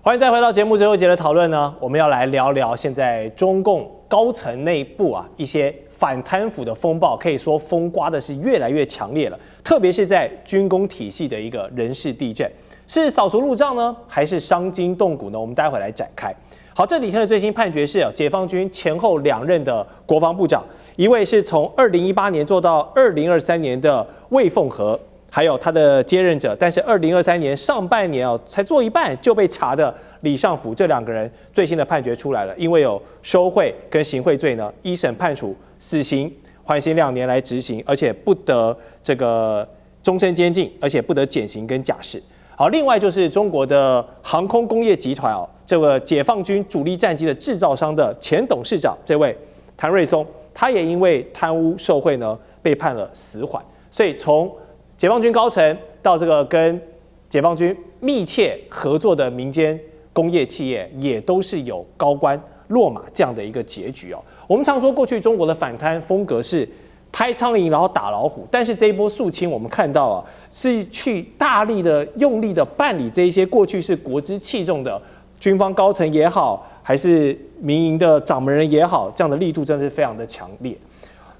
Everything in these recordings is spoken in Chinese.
歡迎再回到節目最後一節的討論呢，我們要來聊聊現在中共高層內部一些反貪腐的風暴，可以說風颳的是越來越強烈了。特別是在軍工體系的一個人事地震，是掃除路障呢，還是傷筋動骨呢？我們待會來展開。好，這幾天的最新判決是解放軍前後2任的國防部長，一位是從2018年做到2023年的魏鳳和。還有他的接任者，但是2023年上半年才做一半就被查的李尚福，這2個人最新的判決出來了，因為有收賄跟行賄罪呢，一審判處死刑，緩刑2年來執行，而且不得這個終身監禁，而且不得減刑跟假釋。好，另外就是中國的航空工業集團這個解放軍主力戰機的制造商的前董事長這位譚瑞松，他也因為貪污受賄呢被判了死緩，所以從解放軍高層到這個跟解放軍密切合作的民間工業企業，也都是有高官落馬這樣的一個結局哦。我們常說過去中國的反貪風格是拍蒼蠅然後打老虎，但是這一波肅清我們看到是去大力的用力的辦理這一些過去是國之器重的軍方高層也好，還是民營的掌門人也好，這樣的力度真的是非常的強烈。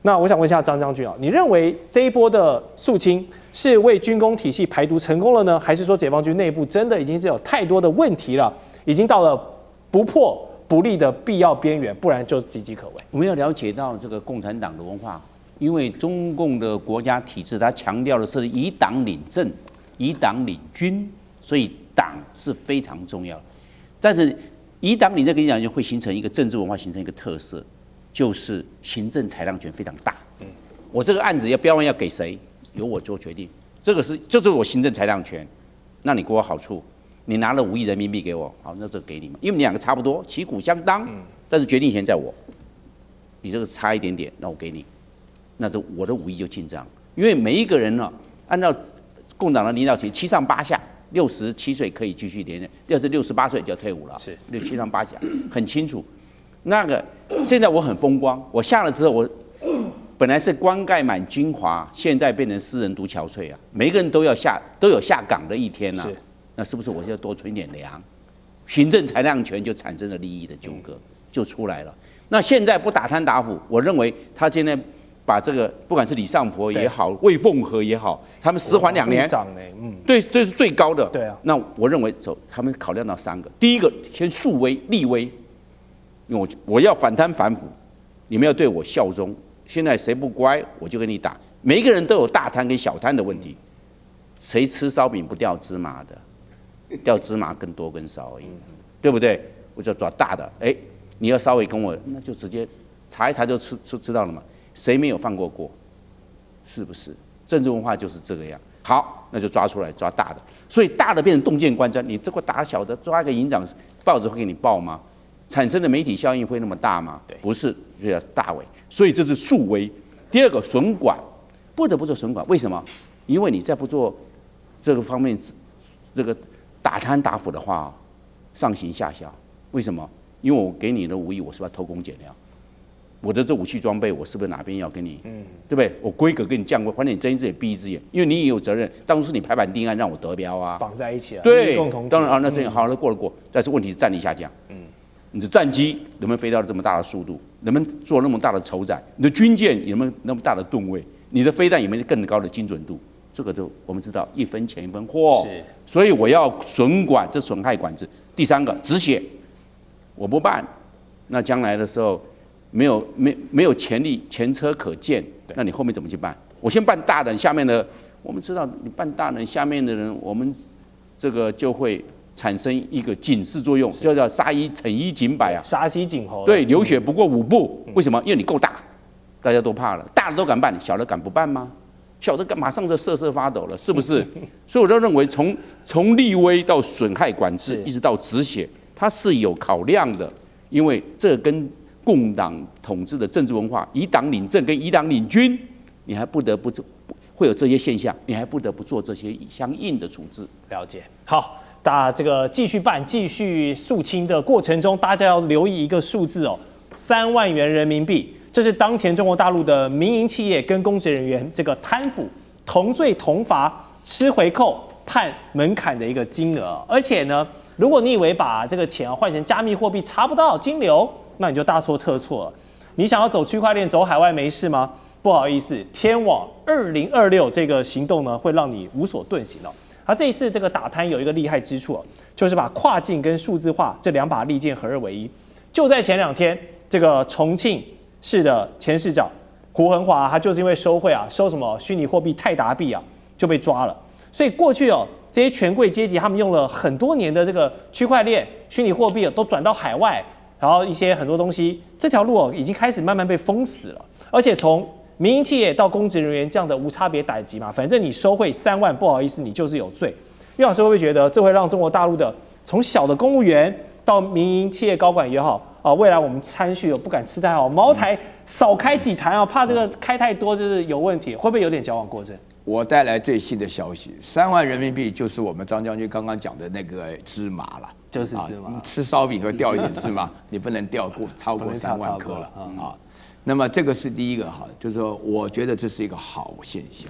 那我想問一下張將軍你認為這一波的肅清是為軍工體系排毒成功了呢，還是說解放軍內部真的已經是有太多的問題了，已經到了不破不立的必要邊緣，不然就岌岌可危？我们要了解到这个共產黨的文化，因為中共的國家體制，它強調的是以黨領政、以黨領軍，所以黨是非常重要。但是以黨領政跟你講，就會形成一個政治文化，形成一個特色，就是行政裁量權非常大。我這個案子標案要給誰？由我做決定，這就是我行政裁量權。那你給我好處，你拿了5億人民幣給我，好，那這給你嘛，因為你2個差不多，旗鼓相當，但是決定權在我。你這個差一點點，那我給你，那這我的5億就進賬。因為每一個人呢，按照共黨的領導體7上8下，67歲可以繼續連任，要是68歲就要退伍了，是7上8下，很清楚。那個現在我很風光，我下了之後我。本來是棺蓋滿軍華，現在變成私人獨憔悴啊！每一個人都有下崗的一天啊。那是不是我現在多存點糧？行政裁量權就產生了利益的糾葛，就出來了。那現在不打貪打腐，我認為他現在把這個不管是李尚福也好，魏鳳和也好，他們死緩2年，對，這是最高的。對啊。那我認為他們考量到3個，第一個先樹威立威，因為我要反貪反腐，你們要對我效忠。現在誰不乖，我就跟你打。每一個人都有大貪跟小貪的問題，誰吃燒餅不掉芝麻的？掉芝麻更多更少而已，對不對？我就抓大的，你要稍微跟我，那就直接查一查就知道了嘛。誰沒有犯過鍋？是不是？政治文化就是這個樣。好，那就抓出來抓大的，所以大的變成洞見觀瞻。你這個打小的抓一個營長，報紙會給你報嗎？產生的媒體效應會那麼大嗎？不是，就要大為。所以這是樹威。第二個損管，不得不做損管。為什麼？因為你再不做這個方面，這個打貪打腐的話，上行下效。為什麼？因為我給你的5億，我是不是要偷工減料？我的這武器裝備，我是不是哪邊要跟你，對不對？我規格跟你降規，反正你睜一隻眼閉一隻眼，因為你也有責任。當初是你排版定案讓我得標啊，綁在一起了。對，當然那這樣好了，過了過。但是問題是戰力下降。你的戰機能不能飛到這麼大的速度？能不能做那麼大的籌載？你的軍艦有沒有那麼大的噸位？你的飛彈有沒有更高的精準度？這個就我們知道，1分錢1分貨。所以我要損管，這損害管制。第3個止血，我不辦，那將來的時候沒有前車可鑑，那你後面怎麼去辦？我先辦大的，下面的我們知道，你辦大的，下面的人我們這個就會。產生一個警示作用，就叫殺一懲一儆百啊，殺雞儆猴。對，流血不過5步，為什麼？因為你夠大，大家都怕了，大的都敢辦，小的敢不辦嗎？小的敢馬上就瑟瑟發抖了，是不是？所以我就認為從立威到損害管制，一直到止血，它是有考量的，因為這跟共黨統治的政治文化，以黨領政跟以黨領軍，你還不得不會有這些現象，你還不得不做這些相應的處置。了解，好。這個繼續辦、繼續肅清的過程中，大家要留意一個數字3萬元人民幣，這是當前中國大陸的民營企業跟公職人員這個貪腐同罪同罰、吃回扣判門檻的一個金額。而且呢，如果你以為把這個錢換成加密貨幣查不到金流，那你就大錯特錯了。你想要走區塊鏈、走海外沒事嗎？不好意思，天網2026這個行動呢，會讓你無所遁形哦。而這一次這個打貪有一個厲害之處哦，就是把跨境跟數字化這兩把利劍合二為一。就在前2天，這個重慶市的前市長胡恆華，他就是因為收賄啊，收什麼虛擬貨幣泰達幣啊，就被抓了。所以過去哦，這些權貴階級他們用了很多年的這個區塊鏈、虛擬貨幣都轉到海外，然後一些很多東西，這條路哦已經開始慢慢被封死了。而且從民營企業到公職人員這樣的無差別逮捕嘛，反正你收賄3萬，不好意思，你就是有罪。岳老師會不會覺得這會讓中國大陸的從小的公務員到民營企業高管也好啊，未來我們參敘不敢吃太好，茅台少開幾台啊，怕這個開太多就是有問題，會不會有點矯枉過正？我帶來最新的消息，3萬人民幣就是我們張將軍剛剛講的那個芝麻了，就是芝麻。吃燒餅會掉一點芝麻，你不能掉超過3萬顆了啊。那麼這個是第一個哈，就是說我覺得這是一個好現象，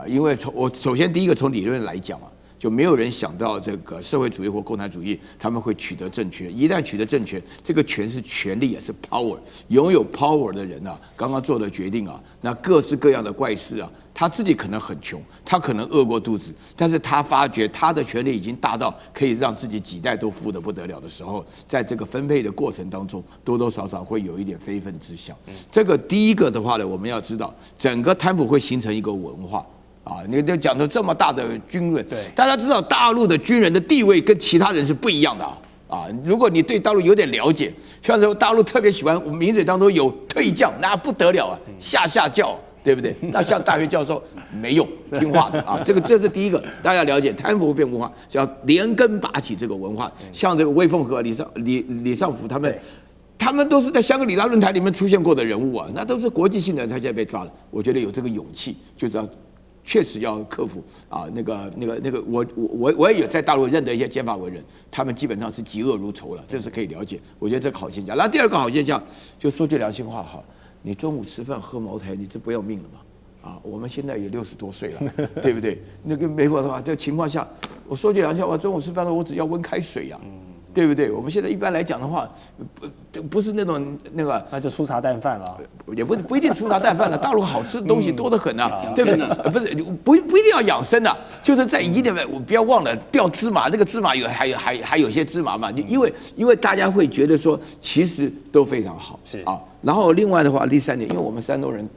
因為我首先第一個從理論來講啊，就沒有人想到這個社會主義或共產主義他們會取得政權，一旦取得政權，這個權是權力也是 power， 擁有 power 的人啊，剛剛做的決定啊，那各式各樣的怪事啊。他自己可能很窮，他可能餓過肚子，但是他發覺他的權力已經大到可以讓自己幾代都富得不得了的時候，在這個分配的過程當中，多多少少會有一點非分之想。這個第一個的話呢，我們要知道，整個貪腐會形成一個文化啊。你就講的這麼大的軍人，大家知道大陸的軍人的地位跟其他人是不一樣的啊。如果你對大陸有點了解，像是大陸特別喜歡，我们名嘴當中有退將，那不得了啊，下轎。對不對？那像大學教授沒用，聽話的啊，這是第一個，大家要了解貪腐變文化，叫連根拔起這個文化。像這個魏鳳和、李尚福他們都是在香格里拉論壇裡面出現過的人物啊，那都是國際性的人，他現在被抓了。我覺得有這個勇氣，就是要確實要克服啊，我也有在大陸認得一些監法文人，他們基本上是嫉惡如仇了，這是可以了解。我覺得這個好現象。然後第二個好現象，就說句良心話哈。你中午吃飯喝茅台，你這不要命了嗎？啊，我們現在也60多歲了，對不對？那個美國的話，這個情況下，我說句良心話，中午吃飯了，我只要溫開水呀，對不對？我們現在一般來講的話，不是那種那個，那就粗茶淡飯了，也不一定粗茶淡飯了。大陸好吃的東西多得很啊，對不對？不一定要養生啊，就是在一定我不要忘了掉芝麻，那個芝麻還有些芝麻嘛，因為大家會覺得說，其實都非常好，是啊。然後另外的話，第3點，因為我們山東人，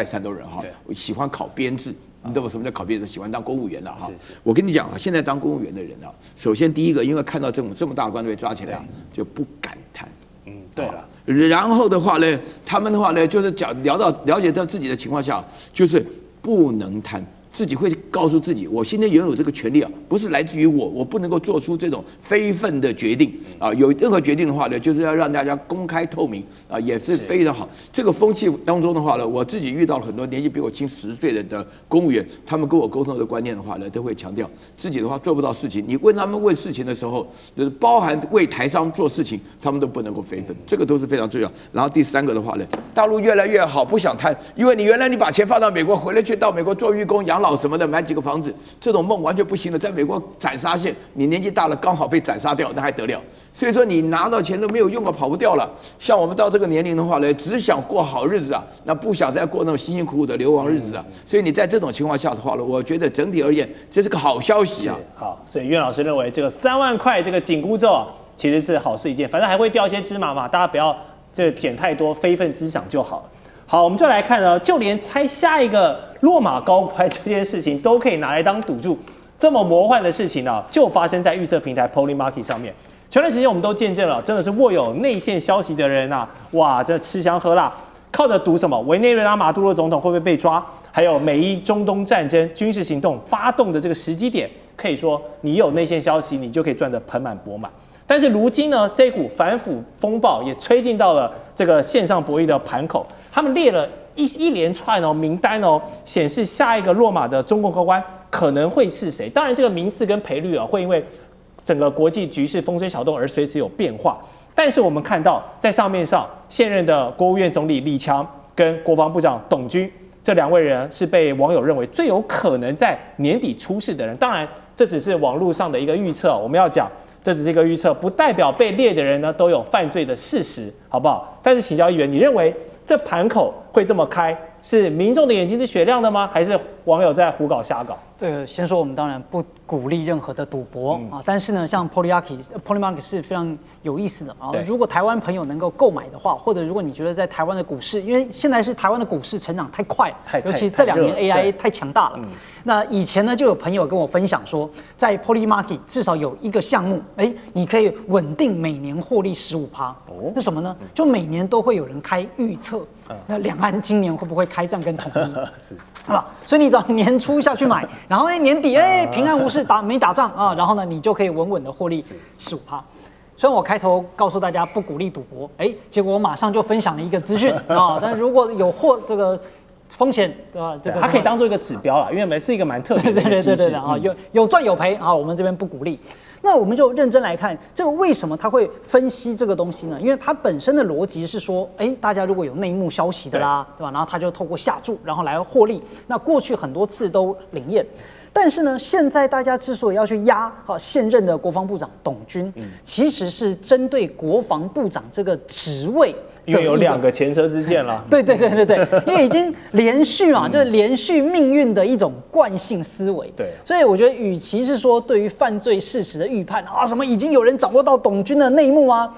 山東人哈，喜歡考編制，你懂我什麼叫考編制？喜歡當公務員了哈。我跟你講啊，現在當公務員的人啊，首先第一個，因為看到这麼大的官被抓起來啊，就不敢貪。對了。然後的話呢，他們的話呢，就是了解到自己的情況下，就是不能貪。自己會告訴自己，我今天擁有這個權利啊，不是來自於我不能夠做出這種非分的決定啊。有任何決定的話呢，就是要讓大家公開透明啊，也是非常好。這個風氣當中的話呢，我自己遇到了很多年紀比我輕10歲的公務員，他們跟我溝通的觀念的話呢，都會強調自己的話做不到事情。你問他們問事情的時候，就是包含為台商做事情，他們都不能夠非分，這個都是非常重要。然後第3個的話呢，大陸越來越好，不想貪，因為你原來你把錢放到美國，回來去到美國做義工養老什麼的，買幾個房子，這種夢完全不行了。在美國斬殺線，你年紀大了剛好被斬殺掉，那還得了？所以說你拿到錢都沒有用啊，跑不掉了。像我們到這個年齡的話呢，只想過好日子啊，那不想再過那種辛辛苦苦的流亡日子啊。所以你在這種情況下的話呢，我覺得整體而言這是個好消息啊。好，所以岳老師認為這個3萬塊這個緊箍咒啊，其實是好事一件，反正還會掉一些芝麻嘛，大家不要這撿太多，非分之想就好了。好，我們就來看呢，就連猜下一個落馬高官這件事情都可以拿來當賭注，這麼魔幻的事情呢，就發生在預測平台 Polymarket 上面。前段時間我們都見證了，真的是握有內線消息的人啊，哇，這吃香喝辣，靠着賭什麼？委內瑞拉馬杜羅總統會不會被抓？還有美伊中東戰爭軍事行動發動的這個時機點，可以說你有內線消息，你就可以賺得盆滿缽滿。但是如今呢，這股反腐風暴也吹進到了這個線上博弈的盤口。他們列了一連串名單顯示下一個落馬的中共高官可能會是誰。當然，這個名次跟賠率會因為整個國際局勢風吹草動而隨時有變化。但是我們看到，在上面上現任的國務院總理李強跟國防部長董軍這2位人是被網友認為最有可能在年底出事的人。當然，這只是網絡上的一個預測。我們要講這只是一個預測，不代表被獵的人呢都有犯罪的事實，好不好？但是請教議員，你認為這盤口會這麼開，是民眾的眼睛是雪亮的嗎？還是網友在胡搞瞎搞？這個先說，我們当然不鼓勵任何的賭博啊，但是呢，像 Polymarket 是非常有意思的啊。如果台灣朋友能夠購買的話，或者如果你觉得在台灣的股市，因為現在是台灣的股市成長太快了，尤其這2年 AI 太強大了。那以前呢，就有朋友跟我分享說，在 Polymarket 至少有一個項目，你可以穩定每年獲利15%。那什麼呢？就每年都會有人開預測，那兩岸今年會不會開戰跟統一？是。好吧，所以你只要年初下去買，然後年底平安無事沒打仗啊，然後呢你就可以穩穩的獲利15%。雖然我開頭告訴大家不鼓勵賭博，結果我馬上就分享了一個資訊啊，但如果有這個風險，對吧？這個它可以當做一個指標啦，因為是一個蠻特別的機制。對啊，有賺有賠啊，我們這邊不鼓勵。那我們就認真來看，這個為什麼他會分析這個東西呢？因為它本身的邏輯是說，大家如果有內幕消息的啦，對吧？然後他就透過下注，然後來獲利。那過去很多次都靈驗，但是呢，現在大家之所以要去壓現任的國防部長董軍，其實是針對國防部長這個職位。因為有2個前車之鑑了，對，因為已經連續嘛，就是連續命運的一種慣性思維。對，所以我覺得，與其是說對於犯罪事實的預判啊，什麼已經有人掌握到董軍的內幕啊，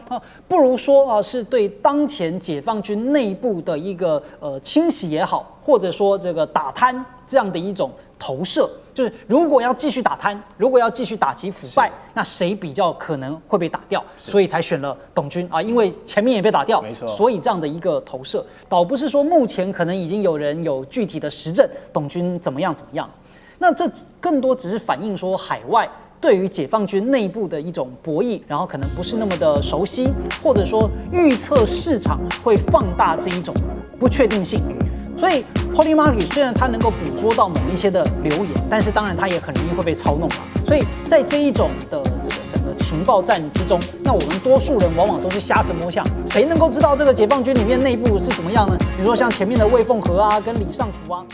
不如說是對當前解放軍內部的一個清洗也好，或者說這個打貪這樣的一種投射。就是如果要繼續打貪，如果要繼續打擊腐敗，那誰比較可能會被打掉？所以才選了董軍啊，因為前面也被打掉，沒錯。所以這樣的一個投射，倒不是說目前可能已經有人有具體的實證，董軍怎麼樣。那這更多只是反映說海外對於解放軍內部的一種博弈，然後可能不是那麼的熟悉，或者說預測市場會放大這一種不確定性。所以 Polymarket 雖然它能夠捕捉到某一些的流言，但是当然它也很容易會被操弄嘛。所以在這一種的這個整個情報戰之中，那我們多數人往往都是瞎子摸象，誰能夠知道這個解放軍裡面內部是怎麼樣呢？比如說像前面的魏鳳和啊，跟李尚福啊。